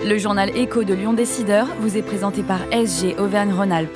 Le journal Écho de Lyon Décideur vous est présenté par SG Auvergne-Rhône-Alpes.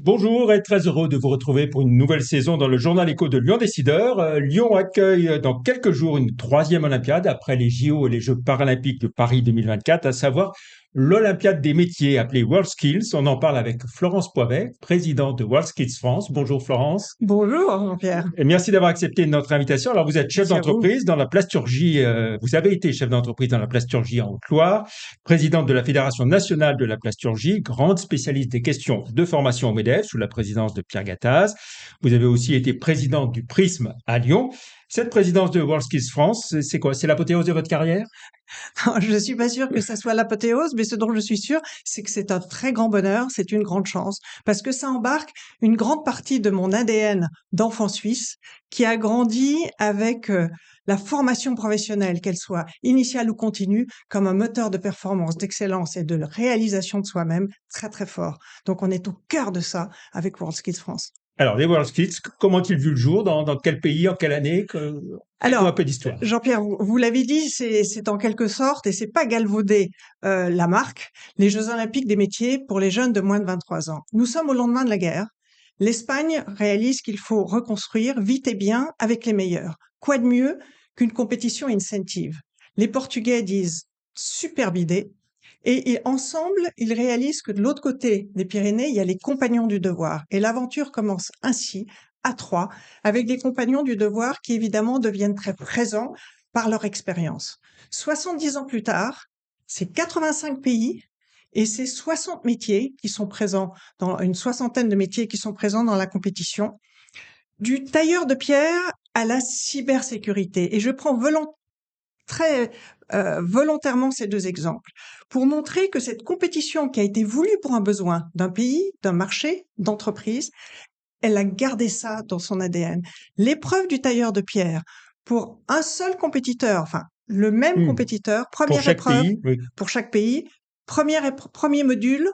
Bonjour et très heureux de vous retrouver pour une nouvelle saison dans le journal Écho de Lyon Décideur. Lyon accueille dans quelques jours une troisième Olympiade après les JO et les Jeux paralympiques de Paris 2024, à savoir l'Olympiade des métiers appelée WorldSkills. On en parle avec Florence Poivet, présidente de WorldSkills France. Bonjour Florence. Bonjour Jean-Pierre. Et merci d'avoir accepté notre invitation. Alors vous êtes chef Merci à vous. d'entreprise dans la plasturgie, vous avez été chef d'entreprise dans la plasturgie en Haute-Loire, présidente de la Fédération nationale de la plasturgie, grande spécialiste des questions de formation au MEDEF sous la présidence de Pierre Gattaz. Vous avez aussi été présidente du Prisme à Lyon. Cette présidence de WorldSkills France, c'est quoi? C'est l'apothéose de votre carrière? Je ne suis pas sûre que ça soit l'apothéose, mais ce dont je suis sûre, c'est que c'est un très grand bonheur, c'est une grande chance, parce que ça embarque une grande partie de mon ADN d'enfant suisse qui a grandi avec la formation professionnelle, qu'elle soit initiale ou continue, comme un moteur de performance, d'excellence et de réalisation de soi-même très très fort. Donc on est au cœur de ça avec WorldSkills France. Alors, les WorldSkills, comment ont-ils vu le jour? Dans quel pays? En quelle année? Faites-nous un peu d'histoire. Jean-Pierre, vous l'avez dit, c'est en quelque sorte, et c'est pas galvauder la marque, les Jeux Olympiques des métiers pour les jeunes de moins de 23 ans. Nous sommes au lendemain de la guerre. L'Espagne réalise qu'il faut reconstruire vite et bien avec les meilleurs. Quoi de mieux qu'une compétition incentive? Les Portugais disent superbe idée. Et ensemble, ils réalisent que de l'autre côté des Pyrénées, il y a les compagnons du devoir. Et l'aventure commence ainsi, à trois, avec des compagnons du devoir qui évidemment deviennent très présents par leur expérience. 70 ans plus tard, c'est 85 pays et c'est 60 métiers qui sont présents, dans une soixantaine de métiers qui sont présents dans la compétition, du tailleur de pierre à la cybersécurité. Et je prends volontairement ces deux exemples pour montrer que cette compétition qui a été voulue pour un besoin d'un pays, d'un marché, d'entreprise, elle a gardé ça dans son ADN. L'épreuve du tailleur de pierre pour un seul compétiteur, enfin le même compétiteur, première épreuve pour chaque pays, premier module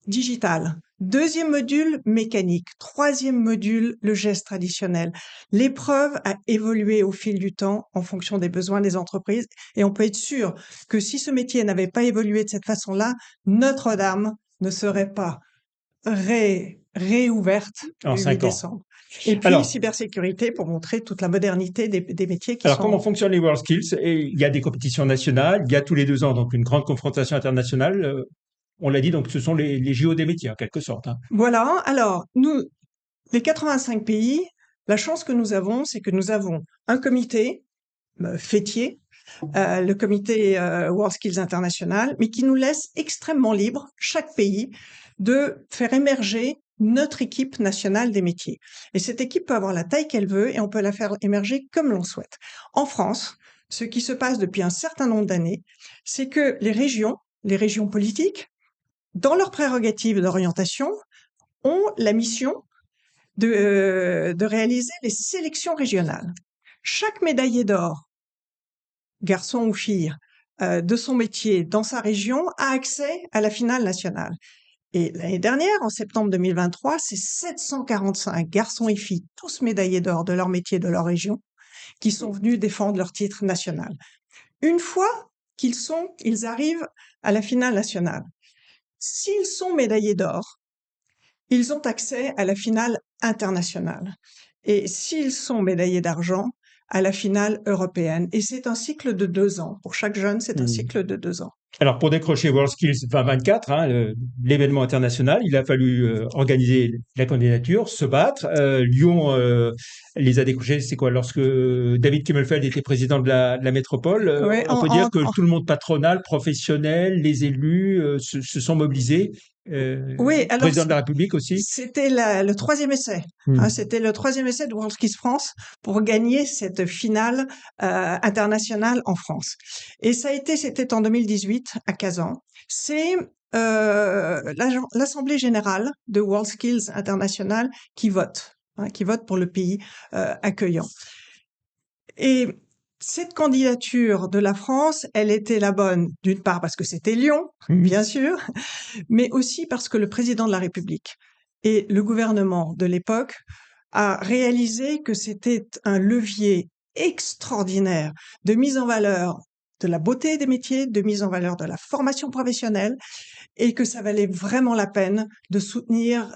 digital, deuxième module mécanique, troisième module le geste traditionnel. L'épreuve a évolué au fil du temps en fonction des besoins des entreprises et on peut être sûr que si ce métier n'avait pas évolué de cette façon-là, Notre-Dame ne serait pas réouverte En le 8 5 ans. décembre. Et puis, cybersécurité pour montrer toute la modernité des métiers qui sont... Alors, comment fonctionnent les WorldSkills? Il y a des compétitions nationales, il y a tous les 2 ans donc une grande confrontation internationale. On l'a dit, donc ce sont les JO des métiers, en quelque sorte. Hein. Voilà. Alors, nous, les 85 pays, la chance que nous avons, c'est que nous avons un comité fêtier, le comité WorldSkills International, mais qui nous laisse extrêmement libre, chaque pays, de faire émerger notre équipe nationale des métiers. Et cette équipe peut avoir la taille qu'elle veut et on peut la faire émerger comme l'on souhaite. En France, ce qui se passe depuis un certain nombre d'années, c'est que les régions politiques, dans leurs prérogatives d'orientation, ont la mission de réaliser les sélections régionales. Chaque médaillé d'or, garçon ou fille, de son métier dans sa région a accès à la finale nationale. Et l'année dernière, en septembre 2023, c'est 745 garçons et filles, tous médaillés d'or de leur métier, de leur région, qui sont venus défendre leur titre national. Une fois ils arrivent à la finale nationale. S'ils sont médaillés d'or, ils ont accès à la finale internationale. Et s'ils sont médaillés d'argent, à la finale européenne. Et c'est un cycle de 2 ans. Pour chaque jeune, c'est un cycle de 2 ans. Alors, pour décrocher WorldSkills 2024, l'événement international, il a fallu organiser la candidature, se battre. Lyon les a décrochés, c'est quoi? Lorsque David Kimmelfeld était président de la métropole, on peut dire que tout le monde patronal, professionnel, les élus se sont mobilisés. Oui, alors président de la République aussi. C'était le 3e essai. C'était le 3e essai de WorldSkills France pour gagner cette finale internationale en France. Et c'était en 2018 à Kazan. C'est l'Assemblée générale de WorldSkills International qui vote pour le pays accueillant. Et Cette candidature de la France, elle était la bonne, d'une part parce que c'était Lyon, bien sûr, mais aussi parce que le président de la République et le gouvernement de l'époque a réalisé que c'était un levier extraordinaire de mise en valeur de la beauté des métiers, de mise en valeur de la formation professionnelle, et que ça valait vraiment la peine de soutenir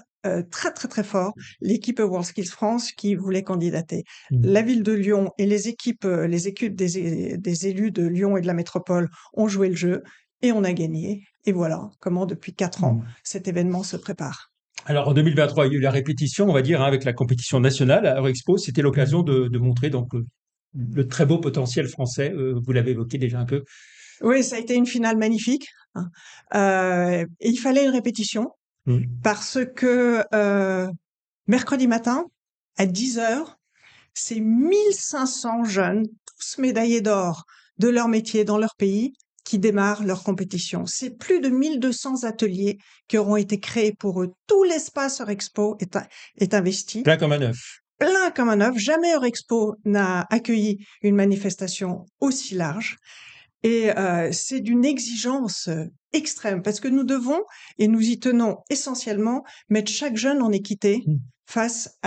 très très très fort l'équipe WorldSkills France qui voulait candidater. La ville de Lyon et les équipes des élus de Lyon et de la métropole ont joué le jeu et on a gagné. Et voilà comment depuis 4 ans cet événement se prépare. Alors en 2023, il y a eu la répétition, on va dire, hein, avec la compétition nationale à Eurexpo. C'était l'occasion de montrer donc le très beau potentiel français. Vous l'avez évoqué déjà un peu. Oui, ça a été une finale magnifique. Hein. Et il fallait une répétition parce que mercredi matin, à 10 heures, c'est 1500 jeunes, tous médaillés d'or de leur métier dans leur pays, qui démarrent leur compétition. C'est plus de 1200 ateliers qui auront été créés pour eux. Tout l'espace Eurexpo est investi. Plein comme un œuf. Plein comme un œuf. Jamais Eurexpo n'a accueilli une manifestation aussi large. Et c'est d'une exigence extrême parce que nous devons, et nous y tenons essentiellement, mettre chaque jeune en équité face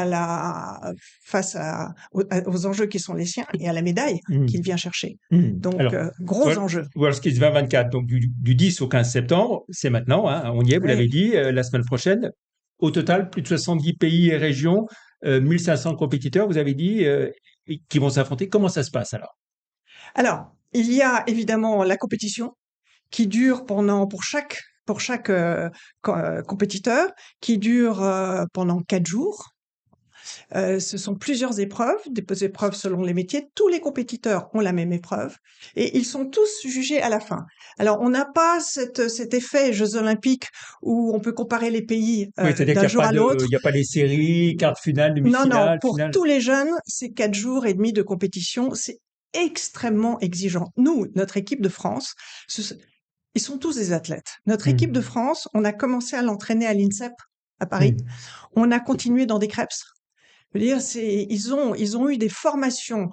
aux enjeux qui sont les siens et à la médaille qu'il vient chercher. Donc, alors, gros enjeu. WorldSkills 2024, donc du 10 au 15 septembre, c'est maintenant, hein, on y est, vous l'avez dit, la semaine prochaine. Au total, plus de 70 pays et régions, 1500 compétiteurs, vous avez dit, qui vont s'affronter. Comment ça se passe alors? Alors, il y a évidemment la compétition qui dure pour chaque compétiteur, qui dure pendant 4 jours. Ce sont plusieurs épreuves, des épreuves selon les métiers. Tous les compétiteurs ont la même épreuve et ils sont tous jugés à la fin. Alors, on n'a pas cet effet Jeux Olympiques où on peut comparer les pays d'un jour à l'autre. Il n'y a pas les séries, quart de finale, demi-finale. Non, pour tous les jeunes, c'est 4 jours et demi de compétition. C'est extrêmement exigeant. Nous, notre équipe de France, ils sont tous des athlètes. Notre équipe de France, on a commencé à l'entraîner à l'INSEP à Paris. On a continué dans des CREPS. Je veux dire, ils ont eu des formations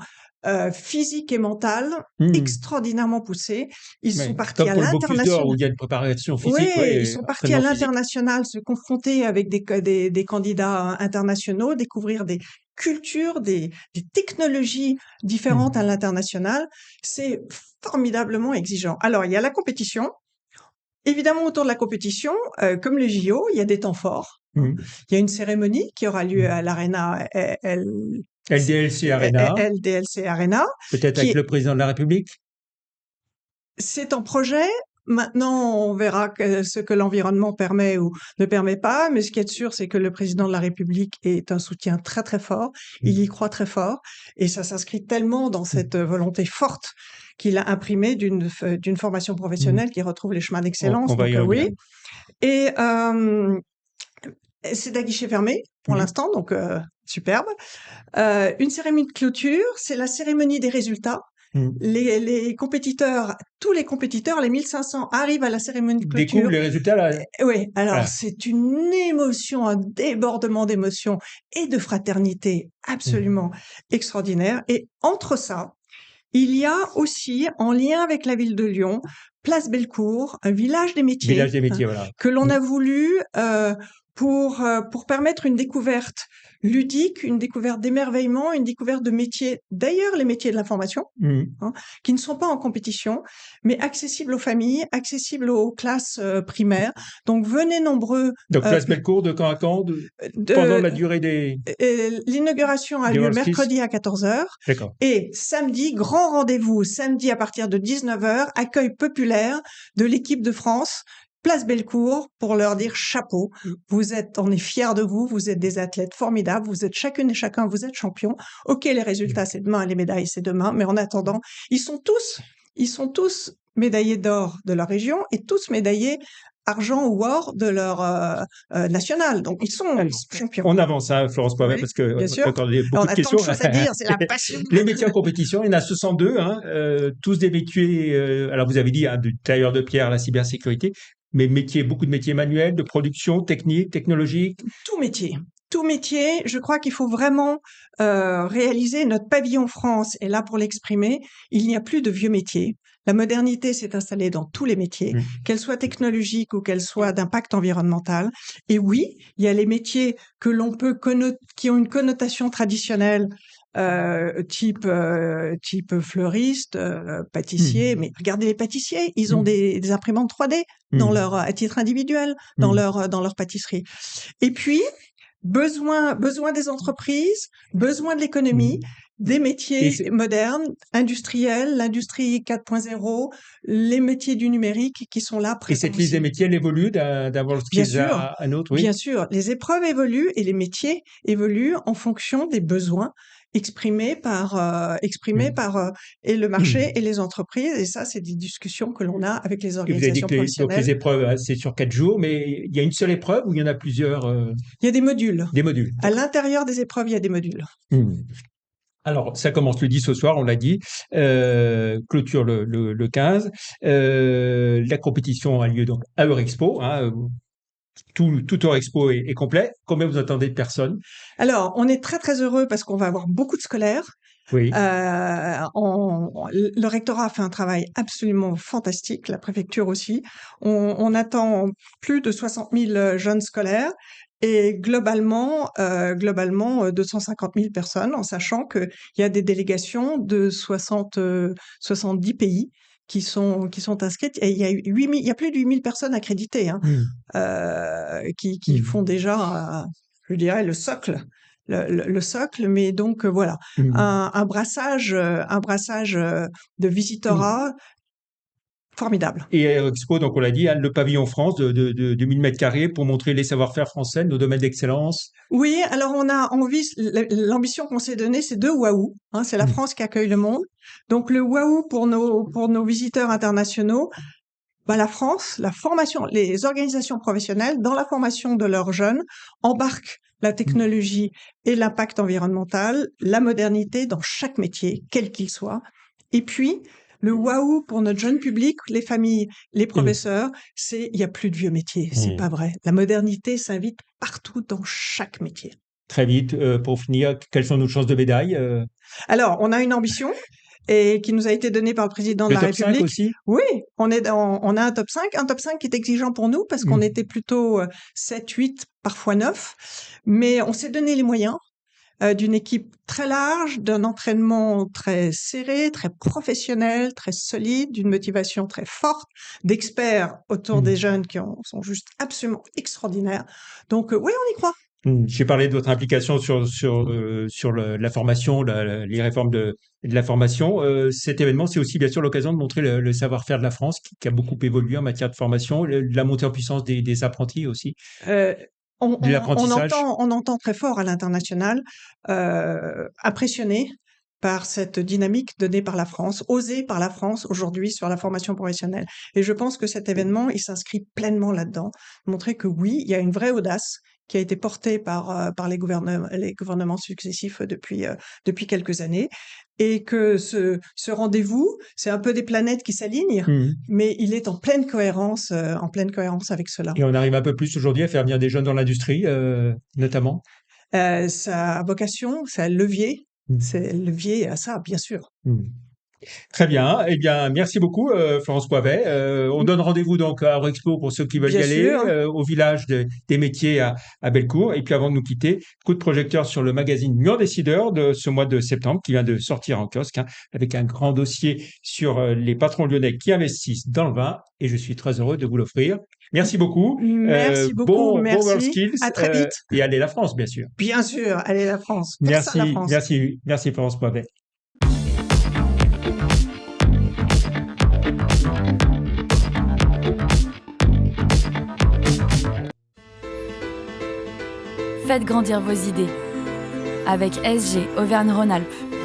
physiques et mentales extraordinairement poussées. Ils sont partis à l'international. Où il y a une préparation physique. Oui, ils sont partis à l'international, se confronter avec des candidats internationaux, découvrir des cultures, des technologies différentes à l'international. C'est formidablement exigeant. Alors, il y a la compétition. Évidemment, autour de la compétition, comme les JO, il y a des temps forts. Il y a une cérémonie qui aura lieu à l'Arena LDLC Arena. LDLC Arena. Peut-être avec le président de la République. C'est en projet. Maintenant, on verra ce que l'environnement permet ou ne permet pas. Mais ce qui est sûr, c'est que le président de la République est un soutien très, très fort. Il y croit très fort. Et ça s'inscrit tellement dans cette volonté forte qu'il a imprimée d'une formation professionnelle qui retrouve les chemins d'excellence. Donc, oui. Et c'est à guichet fermé pour l'instant, donc superbe. Une cérémonie de clôture, c'est la cérémonie des résultats. Les compétiteurs, tous les compétiteurs, les 1500 arrivent à la cérémonie de clôture. Découvrent les résultats là. Oui, alors c'est une émotion, un débordement d'émotions et de fraternité absolument extraordinaire. Et entre ça, il y a aussi, en lien avec la ville de Lyon, Place Bellecour, un village des métiers, voilà. que l'on a voulu pour permettre une découverte ludique, une découverte d'émerveillement, une découverte de métiers, d'ailleurs les métiers de l'information, qui ne sont pas en compétition, mais accessibles aux familles, accessibles aux classes primaires. Donc venez nombreux. Donc Place Bellecour, de quand à quand pendant la durée des... L'inauguration a lieu mercredi à 14h. D'accord. Et samedi, grand rendez-vous, samedi à partir de 19h, accueil populaire de l'équipe de France, Place Bellecour, pour leur dire chapeau. On est fiers de vous, vous êtes des athlètes formidables, vous êtes chacune et chacun, vous êtes champions. Ok, les résultats c'est demain, les médailles c'est demain, mais en attendant, ils sont tous médaillés d'or de leur région et tous médaillés argent ou or de leur national. Donc ils sont champions. On avance, hein, Florence Poivet, oui, parce que bien sûr. encore beaucoup de questions. On a tant de choses à dire, c'est la passion. Les métiers en compétition, il y en a 62, hein, tous des métiers. Alors vous avez dit du tailleur de pierre à la cybersécurité, mais beaucoup de métiers manuels, de production, technique, technologique. Tout métier. tout métier, je crois qu'il faut vraiment réaliser notre pavillon France. Et là, pour l'exprimer, il n'y a plus de vieux métiers. La modernité s'est installée dans tous les métiers, qu'elles soient technologiques ou qu'elles soient d'impact environnemental. Et oui, il y a les métiers que l'on peut qui ont une connotation traditionnelle, type fleuriste, pâtissier. Mais regardez les pâtissiers, ils ont des imprimantes 3D dans à titre individuel, dans leur pâtisserie. Et puis, besoin des entreprises, besoin de l'économie, des métiers modernes, industriels, l'industrie 4.0, les métiers du numérique qui sont là présents. Et cette liste des métiers, elle évolue d'un Worldskills à un autre, oui. Bien sûr, les épreuves évoluent et les métiers évoluent en fonction des besoins exprimés par et le marché et les entreprises. Et ça, c'est des discussions que l'on a avec les organisations professionnelles. Donc les épreuves, c'est sur 4 jours, mais il y a une seule épreuve ou il y en a plusieurs Il y a des modules. Des modules. À l'intérieur des épreuves, il y a des modules. Alors, ça commence le 10 au soir, on l'a dit, clôture le 15. La compétition a lieu donc à Eurexpo. Tout Eurexpo est complet. Combien vous attendez de personnes? Alors, on est très très heureux parce qu'on va avoir beaucoup de scolaires. Oui. Le rectorat a fait un travail absolument fantastique, la préfecture aussi. On attend plus de 60 000 jeunes scolaires. Et globalement, 250 000 personnes, en sachant qu'il y a des délégations de 70 pays qui sont inscrites. Et il y a plus de 8 000 personnes accréditées, qui font déjà, je dirais, le socle. Le socle, mais donc voilà, un brassage de visitorat formidable. Et à Eurexpo, donc on l'a dit, le pavillon France de 1000 mètres carrés pour montrer les savoir-faire français, nos domaines d'excellence. Oui, alors l'ambition qu'on s'est donnée, c'est 2 waouh. C'est la France qui accueille le monde. Donc le waouh pour nos visiteurs internationaux. La France, la formation, les organisations professionnelles, dans la formation de leurs jeunes, embarquent la technologie et l'impact environnemental, la modernité dans chaque métier, quel qu'il soit. Et puis, le waouh pour notre jeune public, les familles, les professeurs, il n'y a plus de vieux métiers. C'est pas vrai. La modernité s'invite partout dans chaque métier. Très vite, pour finir, quelles sont nos chances de médaille? Alors, on a une ambition. Et qui nous a été donnée par le président de la République. Le top 5 aussi? Oui, on a un top 5 qui est exigeant pour nous parce qu'on était plutôt 7, 8, parfois 9. Mais on s'est donné les moyens d'une équipe très large, d'un entraînement très serré, très professionnel, très solide, d'une motivation très forte, d'experts autour des jeunes qui sont juste absolument extraordinaires. Donc oui, on y croit. J'ai parlé de votre implication sur la formation, les réformes de la formation. Cet événement, c'est aussi bien sûr l'occasion de montrer le savoir-faire de la France qui a beaucoup évolué en matière de formation, la montée en puissance des apprentis aussi. On entend très fort à l'international, impressionné par cette dynamique donnée par la France, osée par la France aujourd'hui sur la formation professionnelle. Et je pense que cet événement, il s'inscrit pleinement là-dedans, montrer que oui, il y a une vraie audace qui a été portée par les gouvernements successifs depuis quelques années, et que ce rendez-vous, c'est un peu des planètes qui s'alignent, mais il est en pleine cohérence avec cela. Et on arrive un peu plus aujourd'hui à faire venir des jeunes dans l'industrie, notamment. Sa vocation, c'est un levier. C'est levier à ça, bien sûr. Très bien. Eh bien, merci beaucoup, Florence Poivet. On donne rendez-vous donc à Eurexpo pour ceux qui veulent y aller, au village des métiers à Bellecour. Et puis, avant de nous quitter, coup de projecteur sur le magazine Lyon Décideur de ce mois de septembre qui vient de sortir en kiosque, avec un grand dossier sur les patrons lyonnais qui investissent dans le vin. Et je suis très heureux de vous l'offrir. Merci beaucoup. Merci beaucoup. Merci. Bon Worldskills. À très vite. Et allez la France, bien sûr. Bien sûr, allez la France. Merci, merci Florence Poivet. Faites grandir vos idées avec SG Auvergne-Rhône-Alpes.